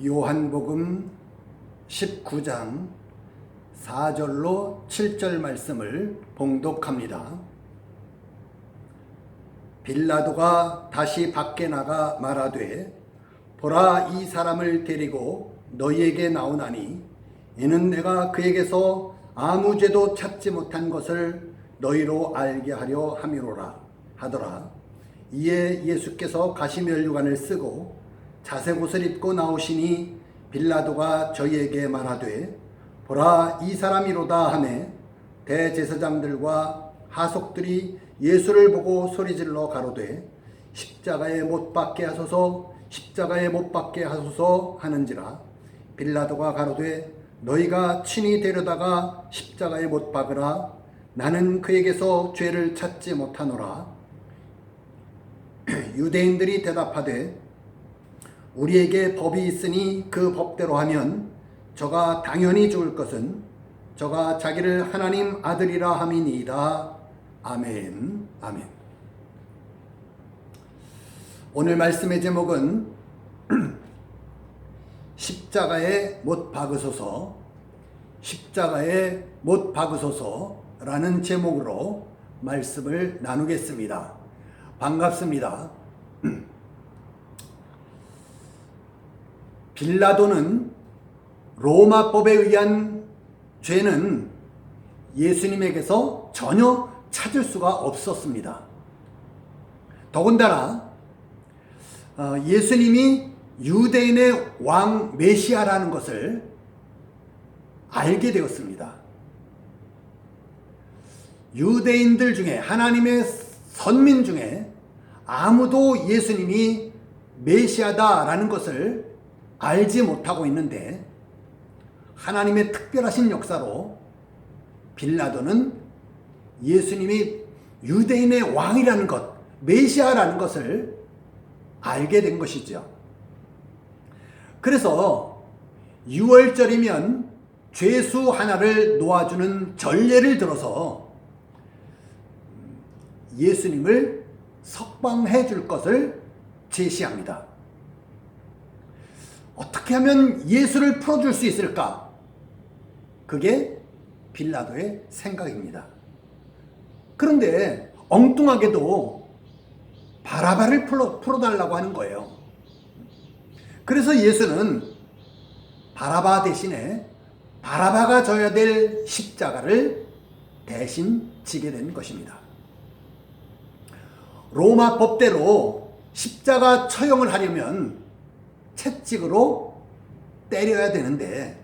요한복음 19장 4절로 7절 말씀을 봉독합니다. 빌라도가 다시 밖에 나가 말하되 보라, 이 사람을 데리고 너희에게 나오나니 이는 내가 그에게서 아무 죄도 찾지 못한 것을 너희로 알게 하려 함이로라 하더라. 이에 예수께서 가시면류관을 쓰고 자색 옷을 입고 나오시니 빌라도가 저희에게 말하되 보라, 이 사람이로다 하매 대제사장들과 하속들이 예수를 보고 소리질러 가로되 십자가에 못 박게 하소서, 십자가에 못 박게 하소서 하는지라. 빌라도가 가로되 너희가 친히 데려다가 십자가에 못 박으라. 나는 그에게서 죄를 찾지 못하노라. 유대인들이 대답하되 우리에게 법이 있으니 그 법대로 하면 저가 당연히 죽을 것은 저가 자기를 하나님 아들이라 함이니이다. 아멘. 아멘. 오늘 말씀의 제목은 십자가에 못 박으소서, 십자가에 못 박으소서라는 제목으로 말씀을 나누겠습니다. 반갑습니다. 빌라도는 로마법에 의한 죄는 예수님에게서 전혀 찾을 수가 없었습니다. 더군다나 예수님이 유대인의 왕 메시아라는 것을 알게 되었습니다. 유대인들 중에, 하나님의 선민 중에 아무도 예수님이 메시아다라는 것을 알지 못하고 있는데, 하나님의 특별하신 역사로 빌라도는 예수님이 유대인의 왕이라는 것, 메시아라는 것을 알게 된 것이죠. 그래서 6월절이면 죄수 하나를 놓아주는 전례를 들어서 예수님을 석방해 줄 것을 제시합니다. 어떻게 하면 예수를 풀어줄 수 있을까? 그게 빌라도의 생각입니다. 그런데 엉뚱하게도 바라바를 풀어달라고 하는 거예요. 그래서 예수는 바라바 대신에 바라바가 져야 될 십자가를 대신 지게 된 것입니다. 로마 법대로 십자가 처형을 하려면 채찍으로 때려야 되는데,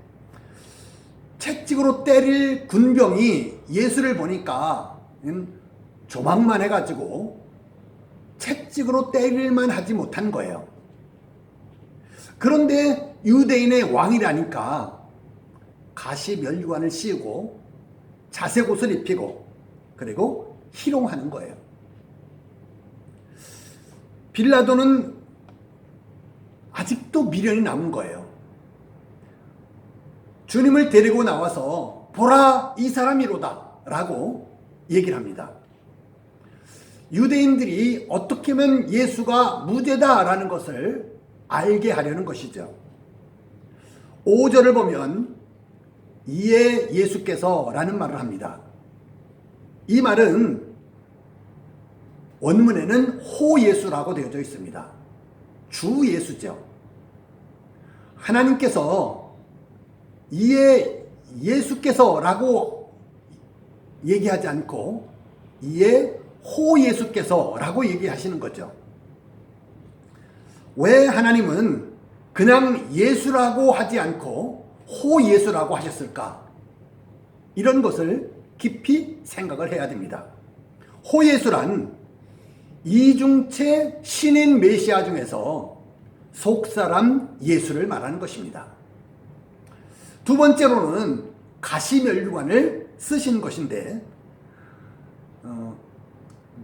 채찍으로 때릴 군병이 예수를 보니까 조망만 해가지고 채찍으로 때릴만 하지 못한 거예요. 그런데 유대인의 왕이라니까 가시면류관을 씌우고 자색 옷을 입히고 그리고 희롱하는 거예요. 빌라도는 아직도 미련이 남은 거예요. 주님을 데리고 나와서 보라, 이 사람이로다 라고 얘기를 합니다. 유대인들이 어떻게 하면 예수가 무죄다라는 것을 알게 하려는 것이죠. 5절을 보면 이에 예수께서 라는 말을 합니다. 이 말은 원문에는 호예수라고 되어져 있습니다. 주 예수죠. 하나님께서 이에 예수께서 라고 얘기하지 않고 이에 호예수께서 라고 얘기하시는 거죠. 왜 하나님은 그냥 예수라고 하지 않고 호예수라고 하셨을까? 이런 것을 깊이 생각을 해야 됩니다. 호예수란 이중체 신인 메시아 중에서 속사람 예수를 말하는 것입니다. 두 번째로는 가시면류관을 쓰신 것인데,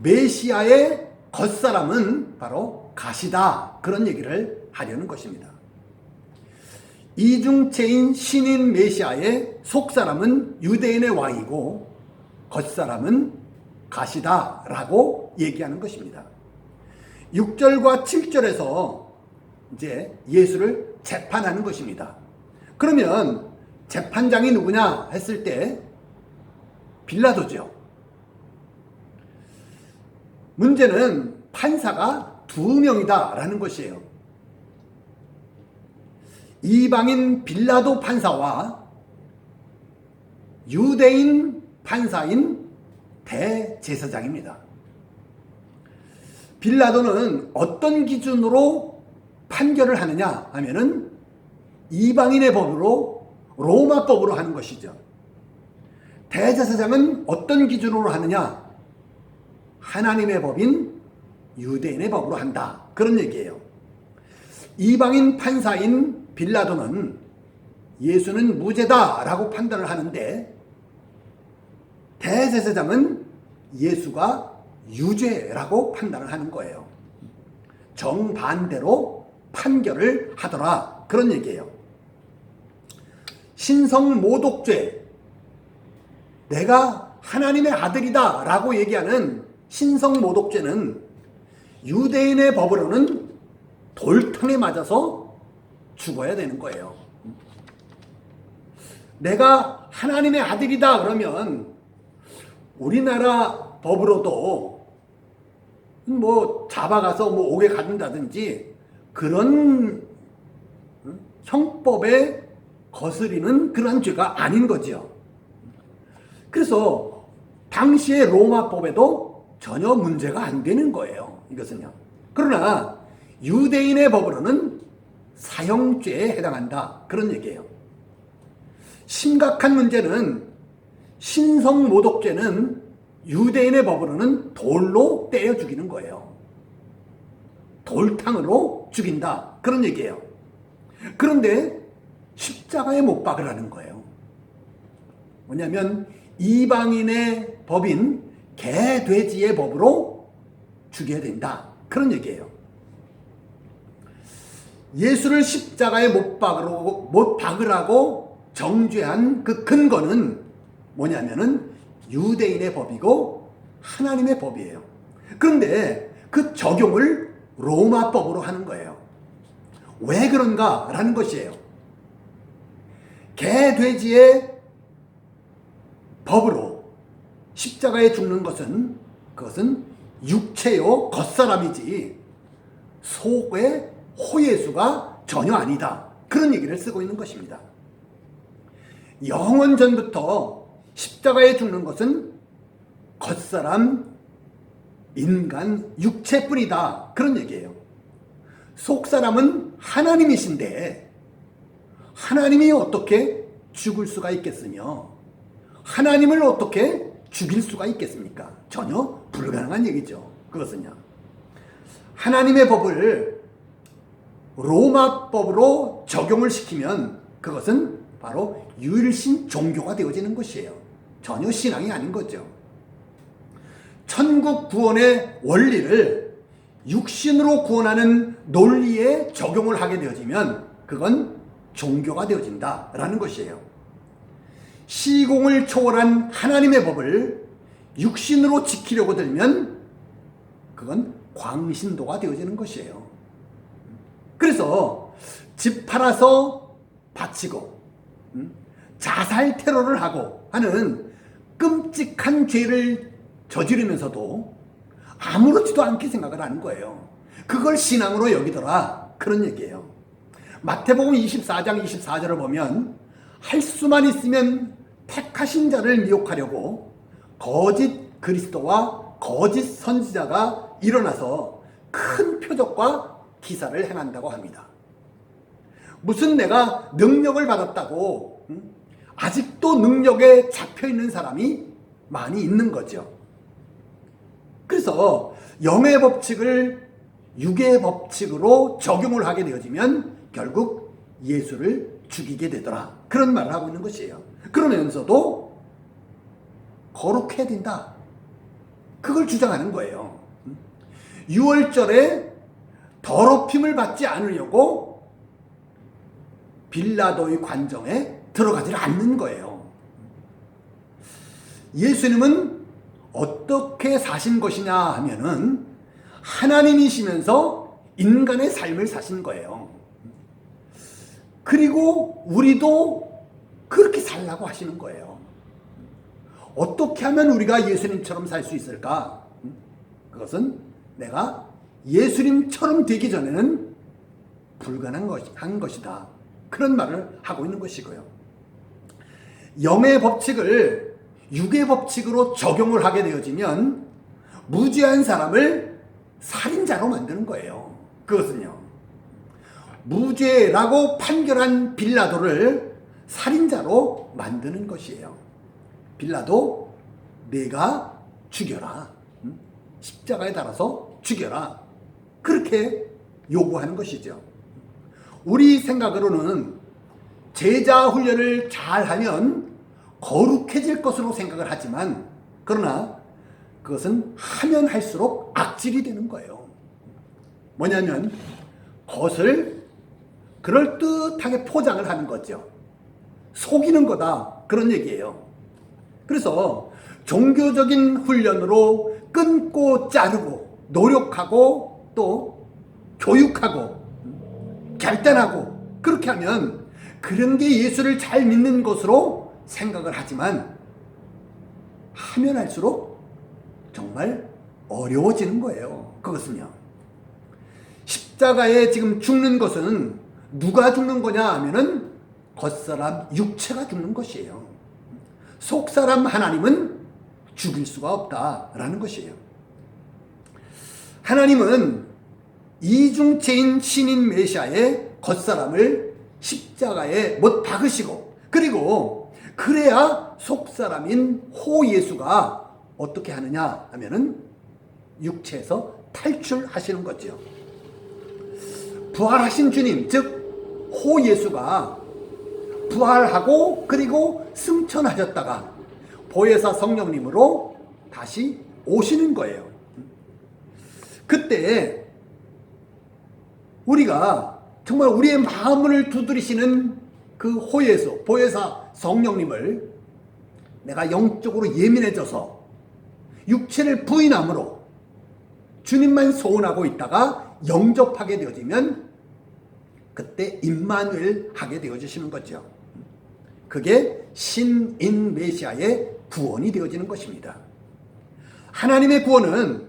메시아의 겉사람은 바로 가시다, 그런 얘기를 하려는 것입니다. 이중체인 신인 메시아의 속사람은 유대인의 왕이고 겉사람은 가시다라고 얘기하는 것입니다. 6절과 7절에서 이제 예수를 재판하는 것입니다. 그러면 재판장이 누구냐 했을 때 빌라도죠. 문제는 판사가 2명이다 라는 것이에요. 이방인 빌라도 판사와 유대인 판사인 대제사장입니다. 빌라도는 어떤 기준으로 판결을 하느냐 하면은 이방인의 법으로 로마 법으로 하는 것이죠. 대제사장은 어떤 기준으로 하느냐? 하나님의 법인 유대인의 법으로 한다. 그런 얘기예요. 이방인 판사인 빌라도는 예수는 무죄다라고 판단을 하는데 대제사장은 예수가 유죄라고 판단을 하는 거예요. 정반대로 판결을 하더라. 그런 얘기예요. 신성모독죄, 내가 하나님의 아들이다 라고 얘기하는 신성모독죄는 유대인의 법으로는 돌탕에 맞아서 죽어야 되는 거예요. 내가 하나님의 아들이다 그러면 우리나라 법으로도 뭐 잡아가서 뭐 옥에 가둔다든지 그런 형법에 거스리는 그러한 죄가 아닌 거죠. 그래서 당시의 로마법에도 전혀 문제가 안 되는 거예요. 이것은요. 그러나 유대인의 법으로는 사형죄에 해당한다. 그런 얘기예요. 심각한 문제는 신성모독죄는 유대인의 법으로는 돌로 때려 죽이는 거예요. 돌탕으로 죽인다. 그런 얘기예요. 그런데 십자가에 못 박으라는 거예요. 뭐냐면 이방인의 법인 개, 돼지의 법으로 죽여야 된다. 그런 얘기예요. 예수를 십자가에 못 박으라고 정죄한 그 근거는 뭐냐면은 유대인의 법이고 하나님의 법이에요. 그런데 그 적용을 로마법으로 하는 거예요. 왜 그런가라는 것이에요. 개, 돼지의 법으로 십자가에 죽는 것은 그것은 육체요 겉사람이지 속의 호예수가 전혀 아니다. 그런 얘기를 쓰고 있는 것입니다. 영원 전부터 십자가에 죽는 것은 겉사람, 인간, 육체뿐이다. 그런 얘기예요. 속사람은 하나님이신데 하나님이 어떻게 죽을 수가 있겠으며 하나님을 어떻게 죽일 수가 있겠습니까? 전혀 불가능한 얘기죠. 그것은요. 하나님의 법을 로마법으로 적용을 시키면 그것은 바로 유일신 종교가 되어지는 것이에요. 전혀 신앙이 아닌 거죠. 천국 구원의 원리를 육신으로 구원하는 논리에 적용을 하게 되어지면 그건 종교가 되어진다라는 것이에요. 시공을 초월한 하나님의 법을 육신으로 지키려고 들면 그건 광신도가 되어지는 것이에요. 그래서 집 팔아서 바치고 자살 테러를 하고 하는 끔찍한 죄를 저지르면서도 아무렇지도 않게 생각을 하는 거예요. 그걸 신앙으로 여기더라. 그런 얘기예요. 마태복음 24장 24절을 보면 할 수만 있으면 택하신 자를 미혹하려고 거짓 그리스도와 거짓 선지자가 일어나서 큰 표적과 기사를 행한다고 합니다. 무슨 내가 능력을 받았다고 아직도 능력에 잡혀있는 사람이 많이 있는 거죠. 그래서 영의 법칙을 육의 법칙으로 적용을 하게 되어지면 결국 예수를 죽이게 되더라. 그런 말을 하고 있는 것이에요. 그러면서도 거룩해야 된다. 그걸 주장하는 거예요. 6월절에 더럽힘을 받지 않으려고 빌라도의 관정에 들어가지 않는 거예요. 예수님은 어떻게 사신 것이냐 하면은 하나님이시면서 인간의 삶을 사신 거예요. 그리고 우리도 그렇게 살라고 하시는 거예요. 어떻게 하면 우리가 예수님처럼 살 수 있을까? 그것은 내가 예수님처럼 되기 전에는 불가능한 것이다. 그런 말을 하고 있는 것이고요. 영의 법칙을 육의 법칙으로 적용을 하게 되어지면 무죄한 사람을 살인자로 만드는 거예요. 그것은요, 무죄라고 판결한 빌라도를 살인자로 만드는 것이에요. 빌라도, 내가 죽여라. 십자가에 달아서 죽여라. 그렇게 요구하는 것이죠. 우리 생각으로는 제자 훈련을 잘하면 거룩해질 것으로 생각을 하지만, 그러나 그것은 하면 할수록 악질이 되는 거예요. 뭐냐면 것을 그럴듯하게 포장을 하는 거죠. 속이는 거다, 그런 얘기예요. 그래서 종교적인 훈련으로 끊고 자르고 노력하고 또 교육하고 결단하고 그렇게 하면 그런 게 예수를 잘 믿는 것으로 생각을 하지만, 하면 할수록 정말 어려워지는 거예요. 그것은요, 십자가에 지금 죽는 것은 누가 죽는 거냐 하면은 겉사람 육체가 죽는 것이에요. 속사람 하나님은 죽일 수가 없다라는 것이에요. 하나님은 이중체인 신인 메시아의 겉사람을 십자가에 못 박으시고, 그리고 그래야 속사람인 호 예수가 어떻게 하느냐 하면은 육체에서 탈출하시는 거죠. 부활하신 주님, 즉 호 예수가 부활하고 그리고 승천하셨다가 보혜사 성령님으로 다시 오시는 거예요. 그때 우리가 정말 우리의 마음을 두드리시는 그 호 예수, 보혜사 성령님을 내가 영적으로 예민해져서 육체를 부인함으로 주님만 소원하고 있다가 영접하게 되어지면 그때 임마누엘 하게 되어지시는 거죠. 그게 신인 메시아의 구원이 되어지는 것입니다. 하나님의 구원은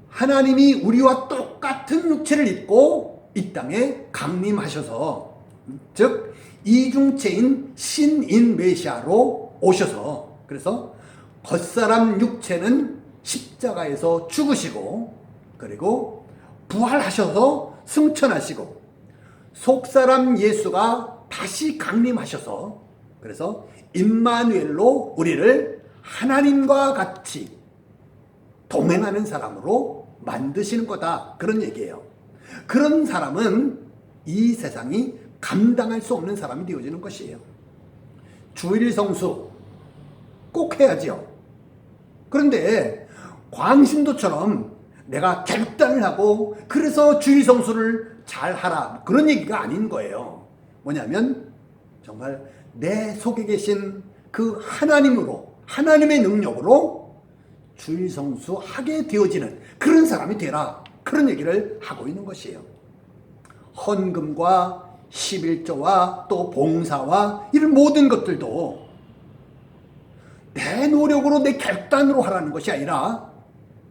하나님이 우리와 똑같은 육체를 입고 이 땅에 강림하셔서, 즉 이중체인 신인 메시아로 오셔서, 그래서 겉사람 육체는 십자가에서 죽으시고 그리고 부활하셔서 승천하시고 속사람 예수가 다시 강림하셔서, 그래서 임마누엘로 우리를 하나님과 같이 동행하는 사람으로 만드시는 거다, 그런 얘기예요. 그런 사람은 이 세상이 감당할 수 없는 사람이 되어지는 것이에요. 주일 성수 꼭 해야지요. 그런데 광신도처럼 내가 결단을 하고 그래서 주일 성수를 잘 하라, 그런 얘기가 아닌 거예요. 뭐냐면 정말 내 속에 계신 그 하나님으로, 하나님의 능력으로 주일 성수 하게 되어지는 그런 사람이 되라, 그런 얘기를 하고 있는 것이에요. 헌금과 11조와 또 봉사와 이런 모든 것들도 내 노력으로, 내 결단으로 하라는 것이 아니라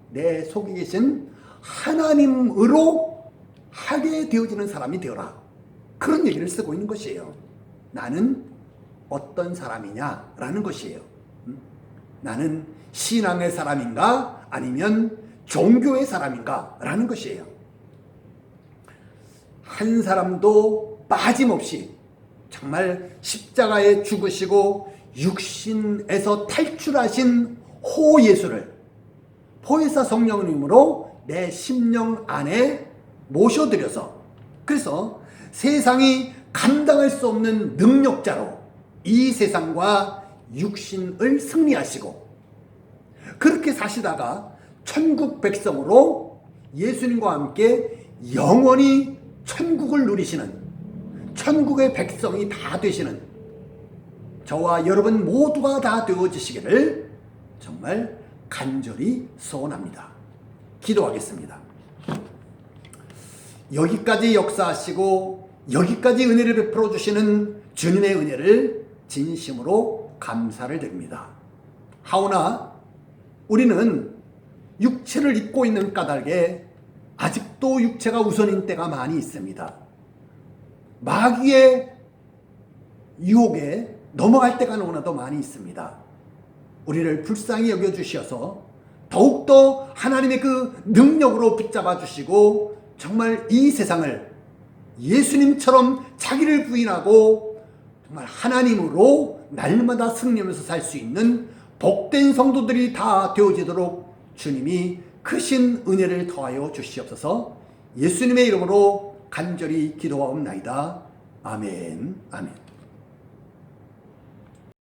내 속에 계신 하나님으로 하게 되어지는 사람이 되어라, 그런 얘기를 쓰고 있는 것이에요. 나는 어떤 사람이냐라는 것이에요. 나는 신앙의 사람인가 아니면 종교의 사람인가 라는 것이에요. 한 사람도 빠짐없이 정말 십자가에 죽으시고 육신에서 탈출하신 호 예수를 보혜사 성령님으로 내 심령 안에 모셔드려서, 그래서 세상이 감당할 수 없는 능력자로 이 세상과 육신을 승리하시고 그렇게 사시다가 천국 백성으로 예수님과 함께 영원히 천국을 누리시는, 천국의 백성이 다 되시는 저와 여러분 모두가 다 되어지시기를 정말 간절히 소원합니다. 기도하겠습니다. 여기까지 역사하시고 여기까지 은혜를 베풀어 주시는 주님의 은혜를 진심으로 감사를 드립니다. 하오나 우리는 육체를 입고 있는 까닭에 아직도 육체가 우선인 때가 많이 있습니다. 마귀의 유혹에 넘어갈 때가 너무나도 많이 있습니다. 우리를 불쌍히 여겨주셔서 더욱더 하나님의 그 능력으로 붙잡아 주시고 정말 이 세상을 예수님처럼 자기를 부인하고 정말 하나님으로 날마다 승리하면서 살 수 있는 복된 성도들이 다 되어지도록 주님이 크신 은혜를 더하여 주시옵소서. 예수님의 이름으로 간절히 기도하옵나이다. 아멘. 아멘.